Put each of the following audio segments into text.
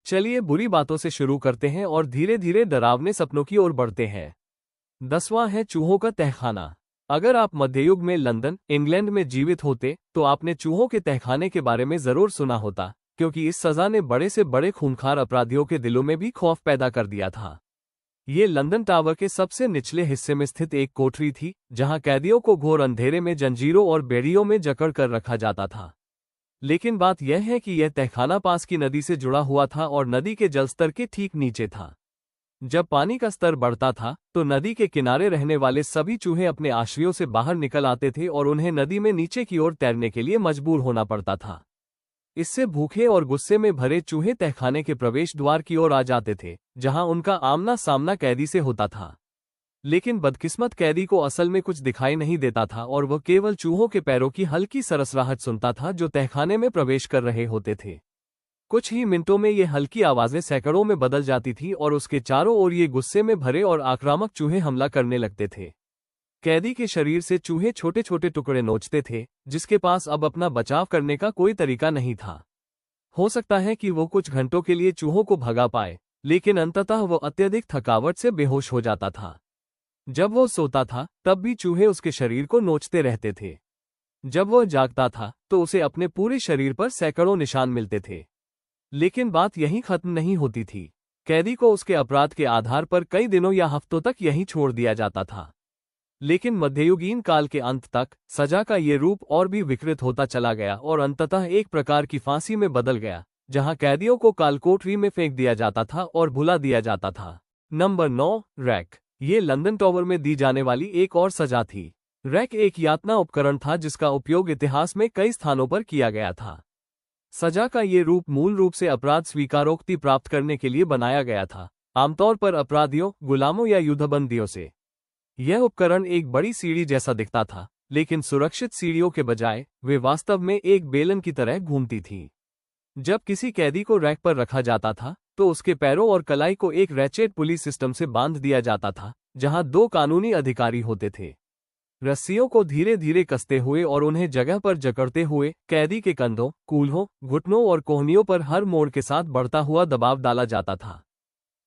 चलिए बुरी बातों से शुरू करते हैं और धीरे धीरे डरावने सपनों की ओर बढ़ते हैं। 10वां है चूहों का तहखाना। अगर आप मध्ययुग में लंदन, इंग्लैंड में जीवित होते तो आपने चूहों के तहखाने के बारे में जरूर सुना होता, क्योंकि इस सजा ने बड़े से बड़े खूंखार अपराधियों के दिलों में भी खौफ पैदा कर दिया था। ये लंदन टावर के सबसे निचले हिस्से में स्थित एक कोठरी थी, जहां कैदियों को घोर अंधेरे में जंजीरों और बेड़ियों में जकड़ कर रखा जाता था। लेकिन बात यह है कि यह तहखाना पास की नदी से जुड़ा हुआ था और नदी के जलस्तर के ठीक नीचे था। जब पानी का स्तर बढ़ता था तो नदी के किनारे रहने वाले सभी चूहे अपने आश्रयों से बाहर निकल आते थे और उन्हें नदी में नीचे की ओर तैरने के लिए मजबूर होना पड़ता था। इससे भूखे और गुस्से में भरे चूहे तहखाने के प्रवेश द्वार की ओर आ जाते थे, जहां उनका आमना सामना कैदी से होता था। लेकिन बदकिस्मत कैदी को असल में कुछ दिखाई नहीं देता था और वह केवल चूहों के पैरों की हल्की सरसराहट सुनता था जो तहखाने में प्रवेश कर रहे होते थे। कुछ ही मिनटों में ये हल्की आवाजें सैकड़ों में बदल जाती थी और उसके चारों ओर ये गुस्से में भरे और आक्रामक चूहे हमला करने लगते थे। कैदी के शरीर से चूहे छोटे छोटे टुकड़े नोचते थे, जिसके पास अब अपना बचाव करने का कोई तरीका नहीं था। हो सकता है कि वो कुछ घंटों के लिए चूहों को भगा पाए, लेकिन अंततः वो अत्यधिक थकावट से बेहोश हो जाता था। जब वो सोता था तब भी चूहे उसके शरीर को नोचते रहते थे। जब वह जागता था तो उसे अपने पूरे शरीर पर सैकड़ों निशान मिलते थे। लेकिन बात यहीं खत्म नहीं होती थी। कैदी को उसके अपराध के आधार पर कई दिनों या हफ्तों तक यहीं छोड़ दिया जाता था। लेकिन मध्ययुगीन काल के अंत तक सजा का ये रूप और भी विकृत होता चला गया और अंततः एक प्रकार की फांसी में बदल गया, जहां कैदियों को कालकोठरी में फेंक दिया जाता था और भुला दिया जाता था। Number 9, rack. ये लंदन टावर में दी जाने वाली एक और सजा थी। रैक एक यातना उपकरण था जिसका उपयोग इतिहास में कई स्थानों पर किया गया था। सजा का ये रूप मूल रूप से अपराध स्वीकारोक्ति प्राप्त करने के लिए बनाया गया था, आमतौर पर अपराधियों, गुलामों या युद्धबंदियों से। यह उपकरण एक बड़ी सीढ़ी जैसा दिखता था, लेकिन सुरक्षित सीढ़ियों के बजाय वे वास्तव में एक बेलन की तरह घूमती थीं। जब किसी कैदी को रैक पर रखा जाता था तो उसके पैरों और कलाई को एक रैचेट पुली सिस्टम से बांध दिया जाता था, जहां 2 कानूनी अधिकारी होते थे। रस्सियों को धीरे धीरे कसते हुए और उन्हें जगह पर जकड़ते हुए कैदी के कंधों, कूल्हों, घुटनों और कोहनियों पर हर मोड़ के साथ बढ़ता हुआ दबाव डाला जाता था।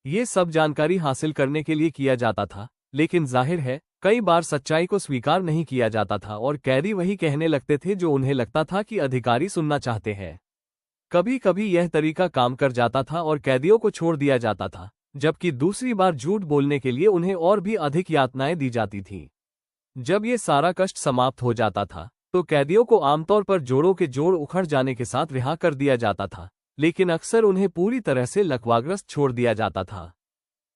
ये सब जानकारी हासिल करने के लिए किया जाता था, लेकिन जाहिर है कई बार सच्चाई को स्वीकार नहीं किया जाता था और कैदी वही कहने लगते थे जो उन्हें लगता था कि अधिकारी सुनना चाहते हैं। कभी कभी यह तरीका काम कर जाता था और कैदियों को छोड़ दिया जाता था, जबकि दूसरी बार झूठ बोलने के लिए उन्हें और भी अधिक यातनाएं दी जाती थीं। जब ये सारा कष्ट समाप्त हो जाता था तो कैदियों को आमतौर पर जोड़ों के जोड़ उखड़ जाने के साथ रिहा कर दिया जाता था, लेकिन अक्सर उन्हें पूरी तरह से लकवाग्रस्त छोड़ दिया जाता था।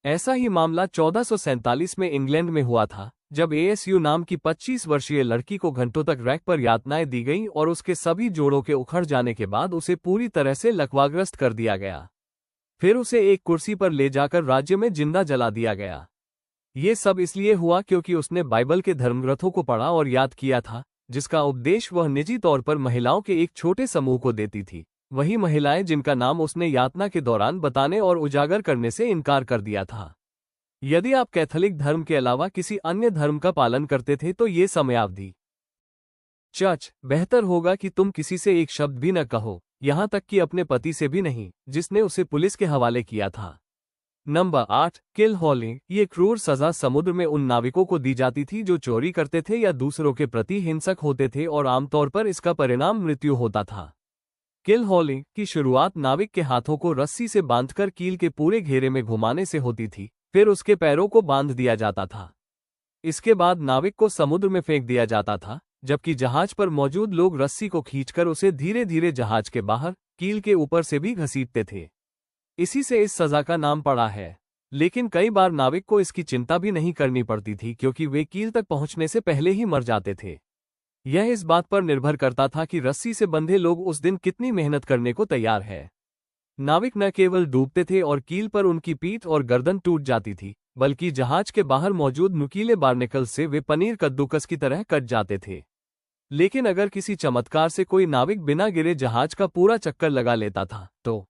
ऐसा ही मामला 1447 में इंग्लैंड में हुआ था, जब एएसयू नाम की 25 वर्षीय लड़की को घंटों तक रैक पर यातनाएं दी गईं और उसके सभी जोड़ों के उखड़ जाने के बाद उसे पूरी तरह से लकवाग्रस्त कर दिया गया। फिर उसे एक कुर्सी पर ले जाकर राज्य में जिंदा जला दिया गया। ये सब इसलिए हुआ क्योंकि उसने बाइबल के धर्मग्रंथों को पढ़ा और याद किया था, जिसका उपदेश वह निजी तौर पर महिलाओं के एक छोटे समूह को देती थी, वही महिलाएं जिनका नाम उसने यातना के दौरान बताने और उजागर करने से इनकार कर दिया था। यदि आप कैथोलिक धर्म के अलावा किसी अन्य धर्म का पालन करते थे तो ये समयावधि। चर्च, बेहतर होगा कि तुम किसी से एक शब्द भी न कहो, यहां तक कि अपने पति से भी नहीं, जिसने उसे पुलिस के हवाले किया था। नंबर 8, किल हॉलिंग। ये क्रूर सजा समुद्र में उन नाविकों को दी जाती थी जो चोरी करते थे या दूसरों के प्रति हिंसक होते थे और आमतौर पर इसका परिणाम मृत्यु होता था। किल हॉलिंग की शुरुआत नाविक के हाथों को रस्सी से बांधकर कील के पूरे घेरे में घुमाने से होती थी, फिर उसके पैरों को बांध दिया जाता था। इसके बाद नाविक को समुद्र में फेंक दिया जाता था, जबकि जहाज पर मौजूद लोग रस्सी को खींचकर उसे धीरे धीरे जहाज के बाहर, कील के ऊपर से भी घसीटते थे। इसी से इस सजा का नाम पड़ा है। लेकिन कई बार नाविक को इसकी चिंता भी नहीं करनी पड़ती थी क्योंकि वे कील तक पहुंचने से पहले ही मर जाते थे। यह इस बात पर निर्भर करता था कि रस्सी से बंधे लोग उस दिन कितनी मेहनत करने को तैयार है। नाविक न केवल डूबते थे और कील पर उनकी पीठ और गर्दन टूट जाती थी, बल्कि जहाज के बाहर मौजूद नुकीले बार्नेकल्स से वे पनीर कद्दूकस की तरह कट जाते थे। लेकिन अगर किसी चमत्कार से कोई नाविक बिना गिरे जहाज का पूरा चक्कर लगा लेता था तो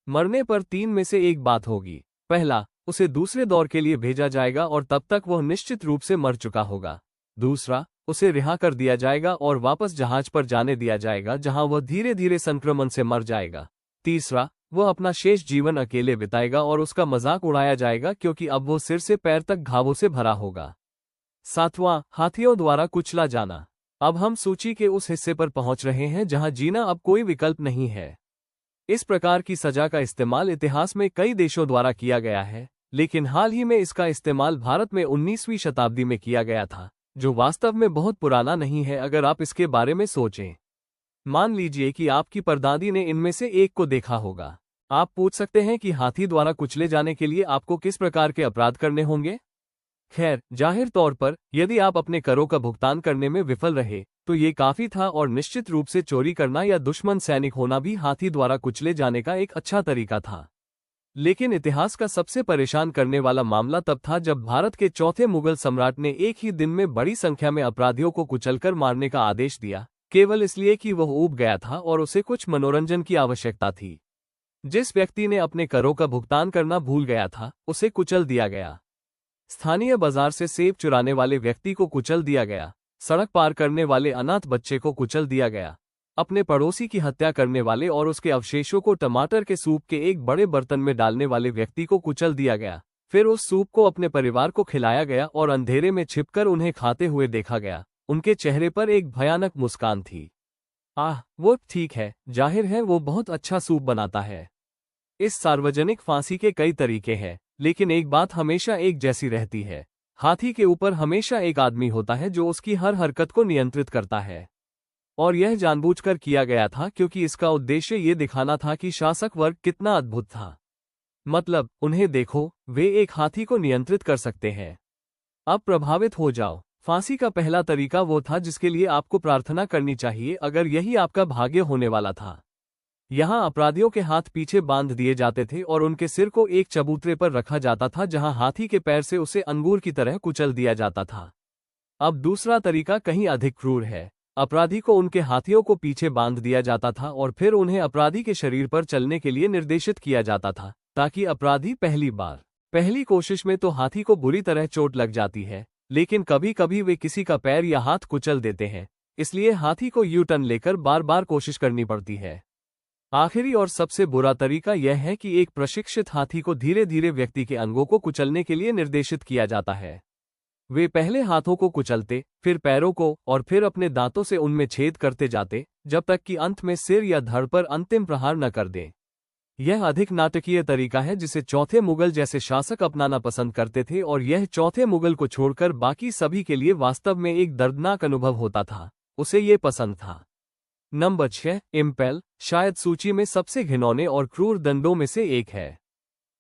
मरने पर 3 में से एक बात होगी। पहला, उसे दूसरे दौर के लिए भेजा जाएगा और तब तक वह निश्चित रूप से मर चुका होगा। दूसरा, उसे रिहा कर दिया जाएगा और वापस जहाज पर जाने दिया जाएगा जहां वह धीरे धीरे संक्रमण से मर जाएगा। तीसरा, वह अपना शेष जीवन अकेले बिताएगा और उसका मजाक उड़ाया जाएगा क्योंकि अब वो सिर से पैर तक घावों से भरा होगा। 7वां, हाथियों द्वारा कुचला जाना। अब हम सूची के उस हिस्से पर पहुंच रहे हैं जहां जीना अब कोई विकल्प नहीं है। इस प्रकार की सजा का इस्तेमाल इतिहास में कई देशों द्वारा किया गया है, लेकिन हाल ही में इसका इस्तेमाल भारत में 19वीं शताब्दी में किया गया था, जो वास्तव में बहुत पुराना नहीं है अगर आप इसके बारे में सोचें। मान लीजिए कि आपकी परदादी ने इनमें से एक को देखा होगा। आप पूछ सकते हैं कि हाथी द्वारा कुचले जाने के लिए आपको किस प्रकार के अपराध करने होंगे? खैर, जाहिर तौर पर यदि आप अपने करों का भुगतान करने में विफल रहे तो ये काफी था, और निश्चित रूप से चोरी करना या दुश्मन सैनिक होना भी हाथी द्वारा कुचले जाने का एक अच्छा तरीका था। लेकिन इतिहास का सबसे परेशान करने वाला मामला तब था जब भारत के चौथे मुगल सम्राट ने एक ही दिन में बड़ी संख्या में अपराधियों को कुचलकर मारने का आदेश दिया, केवल इसलिए कि वह ऊब गया था और उसे कुछ मनोरंजन की आवश्यकता थी। जिस व्यक्ति ने अपने करों का भुगतान करना भूल गया था, उसे कुचल दिया गया। स्थानीय बाजार से सेब चुराने वाले व्यक्ति को कुचल दिया गया। सड़क पार करने वाले अनाथ बच्चे को कुचल दिया गया। अपने पड़ोसी की हत्या करने वाले और उसके अवशेषों को टमाटर के सूप के एक बड़े बर्तन में डालने वाले व्यक्ति को कुचल दिया गया। फिर उस सूप को अपने परिवार को खिलाया गया और अंधेरे में छिपकर उन्हें खाते हुए देखा गया। उनके चेहरे पर एक भयानक मुस्कान थी। आह, वो ठीक है, जाहिर है वो बहुत अच्छा सूप बनाता है। इस सार्वजनिक फांसी के कई तरीके हैं, लेकिन एक बात हमेशा एक जैसी रहती है। हाथी के ऊपर हमेशा एक आदमी होता है जो उसकी हर हरकत को नियंत्रित करता है। और यह जानबूझकर किया गया था क्योंकि इसका उद्देश्य ये दिखाना था कि शासक वर्ग कितना अद्भुत था। मतलब, उन्हें देखो, वे एक हाथी को नियंत्रित कर सकते हैं। अब प्रभावित हो जाओ। फांसी का पहला तरीका वो था जिसके लिए आपको प्रार्थना करनी चाहिए अगर यही आपका भाग्य होने वाला था। यहाँ अपराधियों के हाथ पीछे बांध दिए जाते थे और उनके सिर को एक चबूतरे पर रखा जाता था जहाँ हाथी के पैर से उसे अंगूर की तरह कुचल दिया जाता था। अब दूसरा तरीका कहीं अधिक क्रूर है। अपराधी को उनके हाथियों को पीछे बांध दिया जाता था और फिर उन्हें अपराधी के शरीर पर चलने के लिए निर्देशित किया जाता था, ताकि अपराधी पहली कोशिश में तो हाथी को बुरी तरह चोट लग जाती है, लेकिन कभी कभी वे किसी का पैर या हाथ कुचल देते हैं, इसलिए हाथी को यू टर्न लेकर बार बार कोशिश करनी पड़ती है। आखिरी और सबसे बुरा तरीका यह है कि एक प्रशिक्षित हाथी को धीरे धीरे व्यक्ति के अंगों को कुचलने के लिए निर्देशित किया जाता है। वे पहले हाथों को कुचलते, फिर पैरों को, और फिर अपने दांतों से उनमें छेद करते जाते, जब तक कि अंत में सिर या धड़ पर अंतिम प्रहार न कर दें। यह अधिक नाटकीय तरीका है जिसे चौथे मुगल जैसे शासक अपनाना पसंद करते थे, और यह चौथे मुगल को छोड़कर बाकी सभी के लिए वास्तव में एक दर्दनाक अनुभव होता था। उसे ये पसंद था। नंबर 6, इम्पेल, शायद सूची में सबसे घिनौने और क्रूर दंडों में से एक है।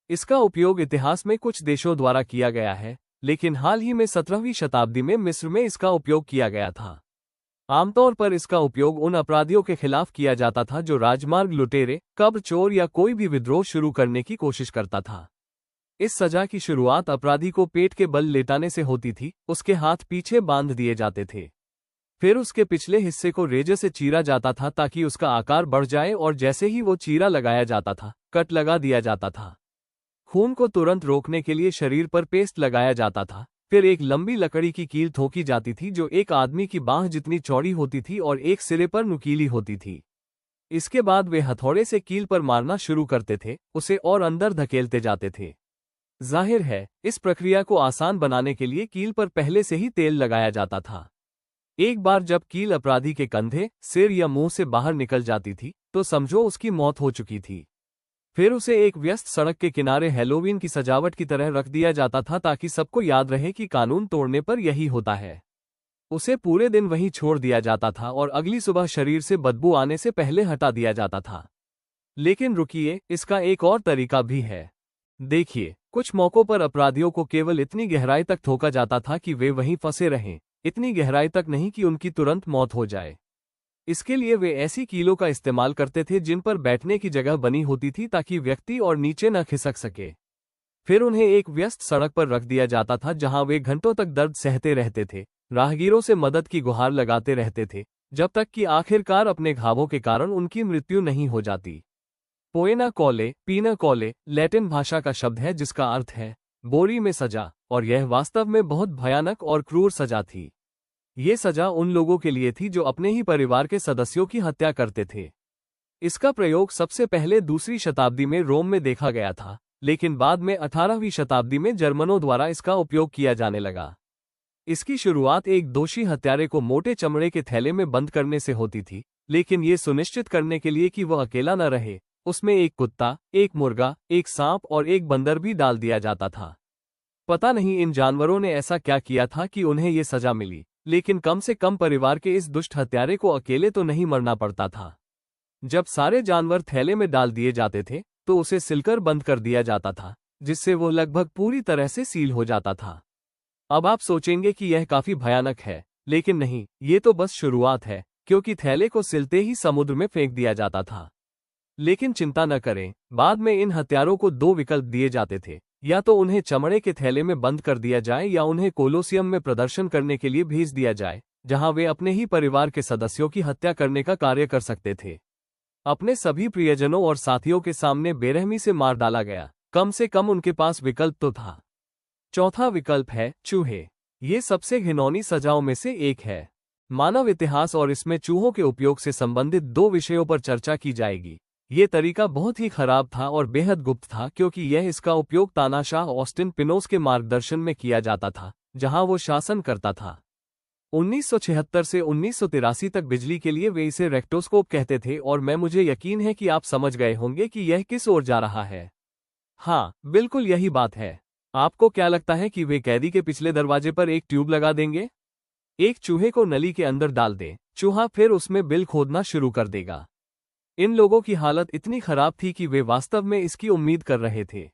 इसका उपयोग इतिहास में कुछ देशों द्वारा किया गया है, लेकिन हाल ही में 17वीं शताब्दी में मिस्र में इसका उपयोग किया गया था। आमतौर पर इसका उपयोग उन अपराधियों के खिलाफ किया जाता था जो राजमार्ग लुटेरे, कब्र चोर या कोई भी विद्रोह शुरू करने की कोशिश करता था। इस सजा की शुरुआत अपराधी को पेट के बल लेटाने से होती थी। उसके हाथ पीछे बांध दिए जाते थे। फिर उसके पिछले हिस्से को रेजर से चीरा जाता था ताकि उसका आकार बढ़ जाए, और जैसे ही वो चीरा लगाया जाता था, कट लगा दिया जाता था। खून को तुरंत रोकने के लिए शरीर पर पेस्ट लगाया जाता था। फिर एक लंबी लकड़ी की कील ठोकी जाती थी जो एक आदमी की बांह जितनी चौड़ी होती थी और एक सिरे पर नुकीली होती थी। इसके बाद वे हथौड़े से कील पर मारना शुरू करते थे, उसे और अंदर धकेलते जाते थे। जाहिर है, इस प्रक्रिया को आसान बनाने के लिए कील पर पहले से ही तेल लगाया जाता था। एक बार जब कील अपराधी के कंधे, सिर या मुंह से बाहर निकल जाती थी, तो समझो उसकी मौत हो चुकी थी। फिर उसे एक व्यस्त सड़क के किनारे हैलोवीन की सजावट की तरह रख दिया जाता था ताकि सबको याद रहे कि कानून तोड़ने पर यही होता है। उसे पूरे दिन वहीं छोड़ दिया जाता था और अगली सुबह शरीर से बदबू आने से पहले हटा दिया जाता था। लेकिन रुकिए, इसका एक और तरीका भी है। देखिए, कुछ मौकों पर अपराधियों को केवल इतनी गहराई तक ठोका जाता था कि वे वहीं फंसे रहें, इतनी गहराई तक नहीं कि उनकी तुरंत मौत हो जाए। इसके लिए वे ऐसी कीलों का इस्तेमाल करते थे जिन पर बैठने की जगह बनी होती थी ताकि व्यक्ति और नीचे न खिसक सके। फिर उन्हें एक व्यस्त सड़क पर रख दिया जाता था जहां वे घंटों तक दर्द सहते रहते थे, राहगीरों से मदद की गुहार लगाते रहते थे, जब तक कि आखिरकार अपने घावों के कारण उनकी मृत्यु नहीं हो जाती। पोएना कॉले, पीना कॉले, लैटिन भाषा का शब्द है जिसका अर्थ है बोरी में सजा, और यह वास्तव में बहुत भयानक और क्रूर सजा थी। ये सजा उन लोगों के लिए थी जो अपने ही परिवार के सदस्यों की हत्या करते थे। इसका प्रयोग सबसे पहले दूसरी शताब्दी में रोम में देखा गया था, लेकिन बाद में 18वीं शताब्दी में जर्मनों द्वारा इसका उपयोग किया जाने लगा। इसकी शुरुआत एक दोषी हत्यारे को मोटे चमड़े के थैले में बंद करने से होती थी, लेकिन ये सुनिश्चित करने के लिए कि वह अकेला न रहे, उसमें एक कुत्ता, एक मुर्गा, एक सांप और एक बंदर भी डाल दिया जाता था। पता नहीं इन जानवरों ने ऐसा क्या किया था कि उन्हें ये सजा मिली, लेकिन कम से कम परिवार के इस दुष्ट हत्यारे को अकेले तो नहीं मरना पड़ता था। जब सारे जानवर थैले में डाल दिए जाते थे तो उसे सिलकर बंद कर दिया जाता था, जिससे वो लगभग पूरी तरह से सील हो जाता था। अब आप सोचेंगे कि यह काफी भयानक है, लेकिन नहीं, ये तो बस शुरुआत है, क्योंकि थैले को सिलते ही समुद्र में फेंक दिया जाता था। लेकिन चिंता न करें, बाद में इन हत्यारों को दो विकल्प दिए जाते थे, या तो उन्हें चमड़े के थैले में बंद कर दिया जाए या उन्हें कोलोसियम में प्रदर्शन करने के लिए भेज दिया जाए, जहां वे अपने ही परिवार के सदस्यों की हत्या करने का कार्य कर सकते थे। अपने सभी प्रियजनों और साथियों के सामने बेरहमी से मार डाला गया। कम से कम उनके पास विकल्प तो था। चौथा विकल्प है चूहे। ये सबसे घिनौनी सजाओं में से एक है। मानव इतिहास और इसमें चूहों के उपयोग से संबंधित दो विषयों पर चर्चा की जाएगी। ये तरीका बहुत ही खराब था और बेहद गुप्त था, क्योंकि यह इसका उपयोग तानाशाह ऑस्टिन पिनोस के मार्गदर्शन में किया जाता था, जहां वो शासन करता था। 1976 से 1983 तक बिजली के लिए वे इसे रेक्टोस्कोप कहते थे, और मुझे यकीन है कि आप समझ गए होंगे कि यह किस ओर जा रहा है। हाँ, बिल्कुल यही बात है। आपको क्या लगता है कि वे कैदी के पिछले दरवाजे पर एक ट्यूब लगा देंगे? एक चूहे को नली के अंदर डाल दें, चूहा फिर उसमें बिल खोदना शुरू कर देगा। इन लोगों की हालत इतनी खराब थी कि वे वास्तव में इसकी उम्मीद कर रहे थे।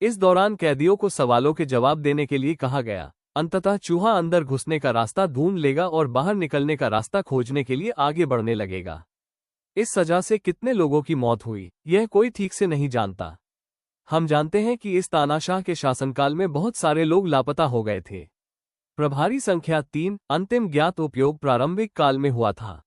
इस दौरान कैदियों को सवालों के जवाब देने के लिए कहा गया। अंततः चूहा अंदर घुसने का रास्ता ढूंढ लेगा और बाहर निकलने का रास्ता खोजने के लिए आगे बढ़ने लगेगा। इस सजा से कितने लोगों की मौत हुई, यह कोई ठीक से नहीं जानता। हम जानते हैं कि इस तानाशाह के शासनकाल में बहुत सारे लोग लापता हो गए थे। प्रभारी संख्या 3, अंतिम ज्ञात उपयोग प्रारंभिक काल में हुआ था।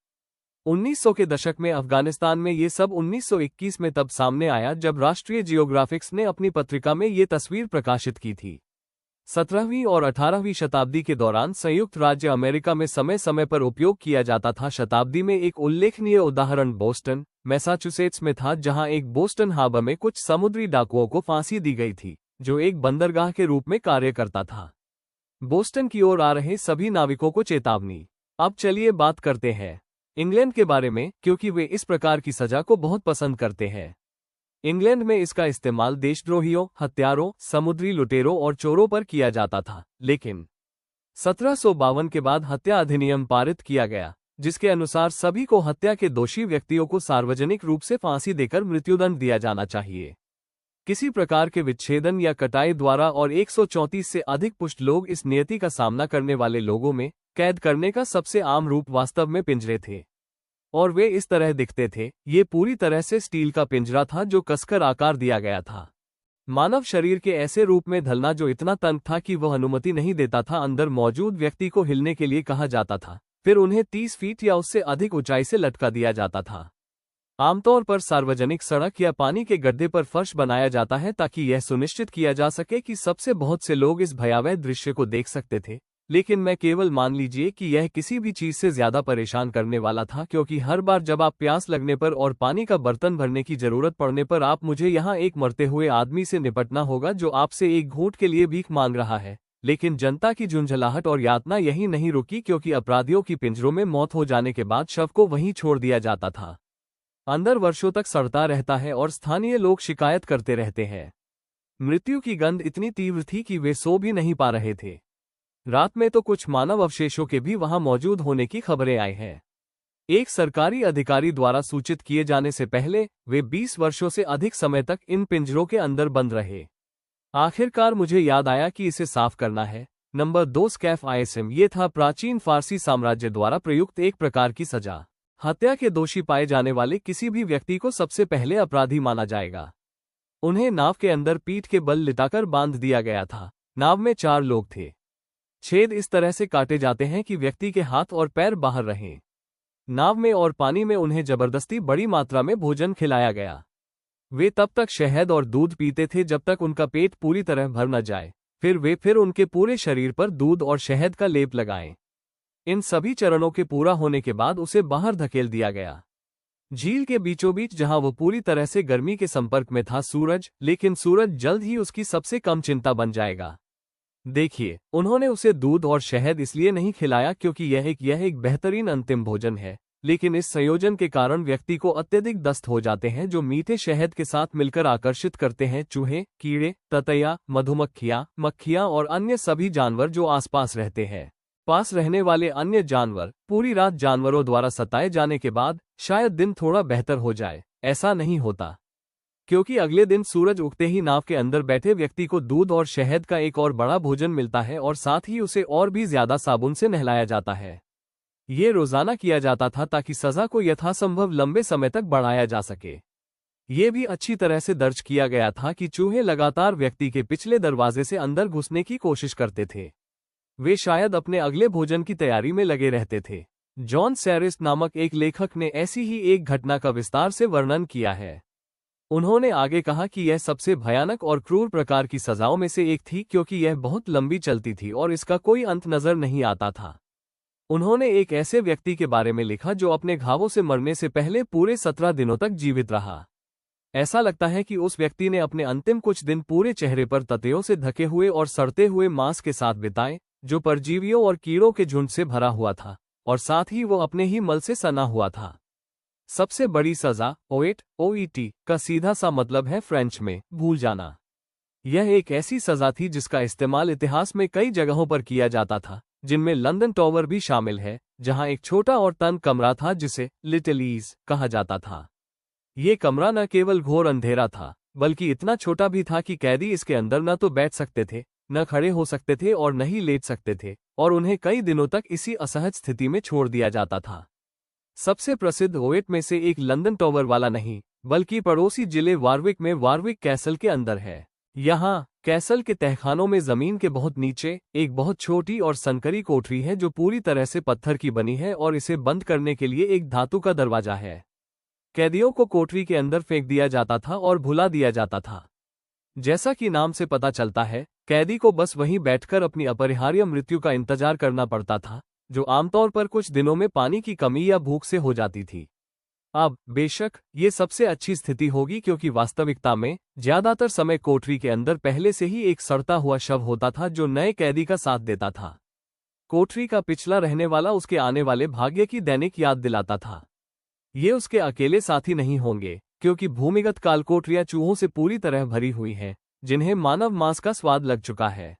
1900 के दशक में अफगानिस्तान में ये सब 1921 में तब सामने आया जब राष्ट्रीय जियोग्राफिक्स ने अपनी पत्रिका में ये तस्वीर प्रकाशित की थी। 17वीं और 18वीं शताब्दी के दौरान संयुक्त राज्य अमेरिका में समय समय पर उपयोग किया जाता था। शताब्दी में एक उल्लेखनीय उदाहरण बोस्टन, मैसाचुसेट्स में था, जहां एक बोस्टन हार्बर में कुछ समुद्री डाकुओं को फांसी दी गई थी, जो एक बंदरगाह के रूप में कार्य करता था। बोस्टन की ओर आ रहे सभी नाविकों को चेतावनी। अब चलिए बात करते हैं इंग्लैंड के बारे में, क्योंकि वे इस प्रकार की सजा को बहुत पसंद करते हैं। इंग्लैंड में इसका इस्तेमाल देशद्रोहियों, हत्यारों, समुद्री लुटेरों और चोरों पर किया जाता था, लेकिन 1752 के बाद हत्या अधिनियम पारित किया गया, जिसके अनुसार सभी को हत्या के दोषी व्यक्तियों को सार्वजनिक रूप से फांसी देकर मृत्युदंड दिया जाना चाहिए। किसी प्रकार के विच्छेदन या कटाई द्वारा और 134 से अधिक पुष्ट लोग इस नियति का सामना करने वाले लोगों में कैद करने का सबसे आम रूप वास्तव में पिंजरे थे, और वे इस तरह दिखते थे। ये पूरी तरह से स्टील का पिंजरा था जो कसकर आकार दिया गया था। मानव शरीर के ऐसे रूप में ढलना जो इतना तंग था कि वह अनुमति नहीं देता था अंदर मौजूद व्यक्ति को हिलने के लिए कहा जाता था। फिर उन्हें 30 फीट या उससे अधिक ऊंचाई से लटका दिया जाता था। आमतौर पर सार्वजनिक सड़क या पानी के गड्ढे पर फर्श बनाया जाता है ताकि यह सुनिश्चित किया जा सके कि सबसे बहुत से लोग इस भयावह दृश्य को देख सकते थे। लेकिन मैं केवल मान लीजिए कि यह किसी भी चीज से ज्यादा परेशान करने वाला था, क्योंकि हर बार जब आप प्यास लगने पर और पानी का बर्तन भरने की जरूरत पड़ने पर आप मुझे यहाँ एक मरते हुए आदमी से निपटना होगा जो आपसे एक घूंट के लिए भीख मांग रहा है। लेकिन जनता की झुंझलाहट और यातना यही नहीं रुकी, क्योंकि अपराधियों की पिंजरों में मौत हो जाने के बाद शव को वहीं छोड़ दिया जाता था। अंदर वर्षों तक सड़ता रहता है और स्थानीय लोग शिकायत करते रहते हैं। मृत्यु की गंध इतनी तीव्र थी कि वे सो भी नहीं पा रहे थे। रात में तो कुछ मानव अवशेषों के भी वहां मौजूद होने की खबरें आई हैं। एक सरकारी अधिकारी द्वारा सूचित किए जाने से पहले वे 20 वर्षों से अधिक समय तक इन पिंजरों के अंदर बंद रहे। आखिरकार मुझे याद आया कि इसे साफ करना है। नंबर 2 स्कैफ आईएसएम। ये था प्राचीन फारसी साम्राज्य द्वारा प्रयुक्त एक प्रकार की सजा। हत्या के दोषी पाए जाने वाले किसी भी व्यक्ति को सबसे पहले अपराधी माना जाएगा। उन्हें नाव के अंदर पीठ के बल लिटाकर बांध दिया गया था। नाव में 4 लोग थे। छेद इस तरह से काटे जाते हैं कि व्यक्ति के हाथ और पैर बाहर रहें। नाव में और पानी में उन्हें जबरदस्ती बड़ी मात्रा में भोजन खिलाया गया। वे तब तक शहद और दूध पीते थे जब तक उनका पेट पूरी तरह भर न जाए। फिर उनके पूरे शरीर पर दूध और शहद का लेप लगाएं। इन सभी चरणों के पूरा होने के बाद उसे बाहर धकेल दिया गया। झील के बीचों बीच जहां वो पूरी तरह से गर्मी के संपर्क में था सूरज, लेकिन सूरज जल्द ही उसकी सबसे कम चिंता बन जाएगा। देखिए, उन्होंने उसे दूध और शहद इसलिए नहीं खिलाया क्योंकि यह एक बेहतरीन अंतिम भोजन है, लेकिन इस संयोजन के कारण व्यक्ति को अत्यधिक दस्त हो जाते हैं जो मीठे शहद के साथ मिलकर आकर्षित करते हैं चूहे, कीड़े, ततैया, मधुमक्खियां, मक्खियां और अन्य सभी जानवर जो आसपास रहते हैं। पास रहने वाले अन्य जानवर पूरी रात जानवरों द्वारा सताए जाने के बाद शायद दिन थोड़ा बेहतर हो जाए। ऐसा नहीं होता, क्योंकि अगले दिन सूरज उगते ही नाव के अंदर बैठे व्यक्ति को दूध और शहद का एक और बड़ा भोजन मिलता है और साथ ही उसे और भी ज्यादा साबुन से नहलाया जाता है। ये रोजाना किया जाता था ताकि सजा को यथासंभव लंबे समय तक बढ़ाया जा सके। ये भी अच्छी तरह से दर्ज किया गया था कि चूहे लगातार व्यक्ति के पिछले दरवाजे से अंदर घुसने की कोशिश करते थे। वे शायद अपने अगले भोजन की तैयारी में लगे रहते थे। जॉन सैरिस नामक एक लेखक ने ऐसी ही एक घटना का विस्तार से वर्णन किया है। उन्होंने आगे कहा कि यह सबसे भयानक और क्रूर प्रकार की सजाओं में से एक थी क्योंकि यह बहुत लंबी चलती थी और इसका कोई अंत नजर नहीं आता था। उन्होंने एक ऐसे व्यक्ति के बारे में लिखा जो अपने घावों से मरने से पहले पूरे 17 दिनों तक जीवित रहा। ऐसा लगता है कि उस व्यक्ति ने अपने अंतिम कुछ दिन पूरे चेहरे पर ततैयों से ढके हुए और सड़ते हुए मांस के साथ बिताए, जो परजीवियों और कीड़ों के झुंड से भरा हुआ था, और साथ ही वो अपने ही मल से सना हुआ था। सबसे बड़ी सजा OET का सीधा सा मतलब है फ्रेंच में भूल जाना। यह एक ऐसी सजा थी जिसका इस्तेमाल इतिहास में कई जगहों पर किया जाता था, जिनमें लंदन टॉवर भी शामिल है, जहां एक छोटा और तंग कमरा था जिसे लिटिल ईज कहा जाता था। ये कमरा न केवल घोर अंधेरा था, बल्कि इतना छोटा भी था कि कैदी इसके अंदर न तो बैठ सकते थे, न खड़े हो सकते थे और न ही लेट सकते थे, और उन्हें कई दिनों तक इसी असहज स्थिति में छोड़ दिया जाता था। सबसे प्रसिद्ध OET में से एक लंदन टॉवर वाला नहीं, बल्कि पड़ोसी जिले वारविक में वारविक कैसल के अंदर है। यहाँ कैसल के तहखानों में जमीन के बहुत नीचे एक बहुत छोटी और संकरी कोठरी है जो पूरी तरह से पत्थर की बनी है और इसे बंद करने के लिए एक धातु का दरवाजा है। कैदियों को कोठरी के अंदर फेंक दिया जाता था और भुला दिया जाता था। जैसा कि नाम से पता चलता है, कैदी को बस वहीं बैठकर अपनी अपरिहार्य मृत्यु का इंतजार करना पड़ता था, जो आमतौर पर कुछ दिनों में पानी की कमी या भूख से हो जाती थी। अब बेशक ये सबसे अच्छी स्थिति होगी क्योंकि वास्तविकता में ज्यादातर समय कोठरी के अंदर पहले से ही एक सड़ता हुआ शव होता था जो नए कैदी का साथ देता था। कोठरी का पिछला रहने वाला उसके आने वाले भाग्य की दैनिक याद दिलाता था। ये उसके अकेले साथी नहीं होंगे, क्योंकि भूमिगत कालकोठरियां चूहों से पूरी तरह भरी हुई हैं, जिन्हें मानव मांस का स्वाद लग चुका है।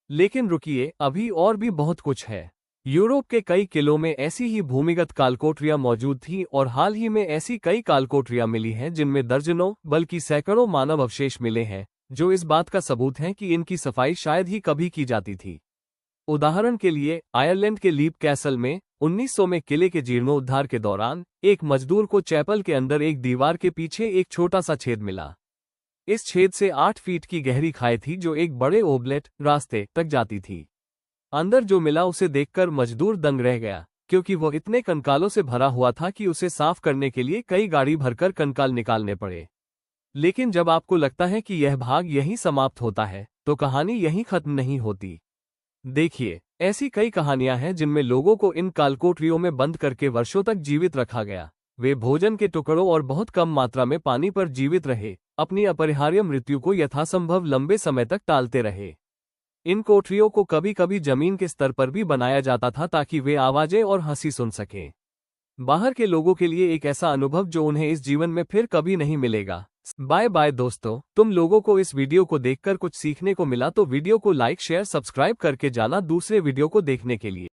लेकिन रुकिए, अभी और भी बहुत कुछ है। यूरोप के कई किलों में ऐसी ही भूमिगत कालकोठरियां मौजूद थीं और हाल ही में ऐसी कई कालकोठरियां मिली हैं जिनमें दर्जनों बल्कि सैकड़ों मानव अवशेष मिले हैं, जो इस बात का सबूत है कि इनकी सफाई शायद ही कभी की जाती थी। उदाहरण के लिए, आयरलैंड के लीप कैसल में 1900 में किले के जीर्णोद्धार के दौरान एक मजदूर को चैपल के अंदर एक दीवार के पीछे एक छोटा सा छेद मिला। इस छेद से 8 फीट की गहरी खाई थी जो एक बड़े ओबलेट रास्ते तक जाती थी। अंदर जो मिला उसे देखकर मजदूर दंग रह गया, क्योंकि वो इतने कंकालों से भरा हुआ था कि उसे साफ करने के लिए कई गाड़ी भरकर कंकाल निकालने पड़े। लेकिन जब आपको लगता है कि यह भाग यहीं समाप्त होता है, तो कहानी यहीं खत्म नहीं होती। देखिए, ऐसी कई कहानियां हैं जिनमें लोगों को इन कालकोठरियों में बंद करके वर्षों तक जीवित रखा गया। वे भोजन के टुकड़ों और बहुत कम मात्रा में पानी पर जीवित रहे, अपनी अपरिहार्य मृत्यु को यथासंभव लंबे समय तक टालते रहे। इन कोठरियों को कभी कभी जमीन के स्तर पर भी बनाया जाता था ताकि वे आवाजें और हंसी सुन सकें। बाहर के लोगों के लिए एक ऐसा अनुभव जो उन्हें इस जीवन में फिर कभी नहीं मिलेगा। बाय बाय दोस्तों, तुम लोगों को इस वीडियो को देखकर कुछ सीखने को मिला तो वीडियो को लाइक शेयर सब्सक्राइब करके जाना दूसरे वीडियो को देखने के लिए।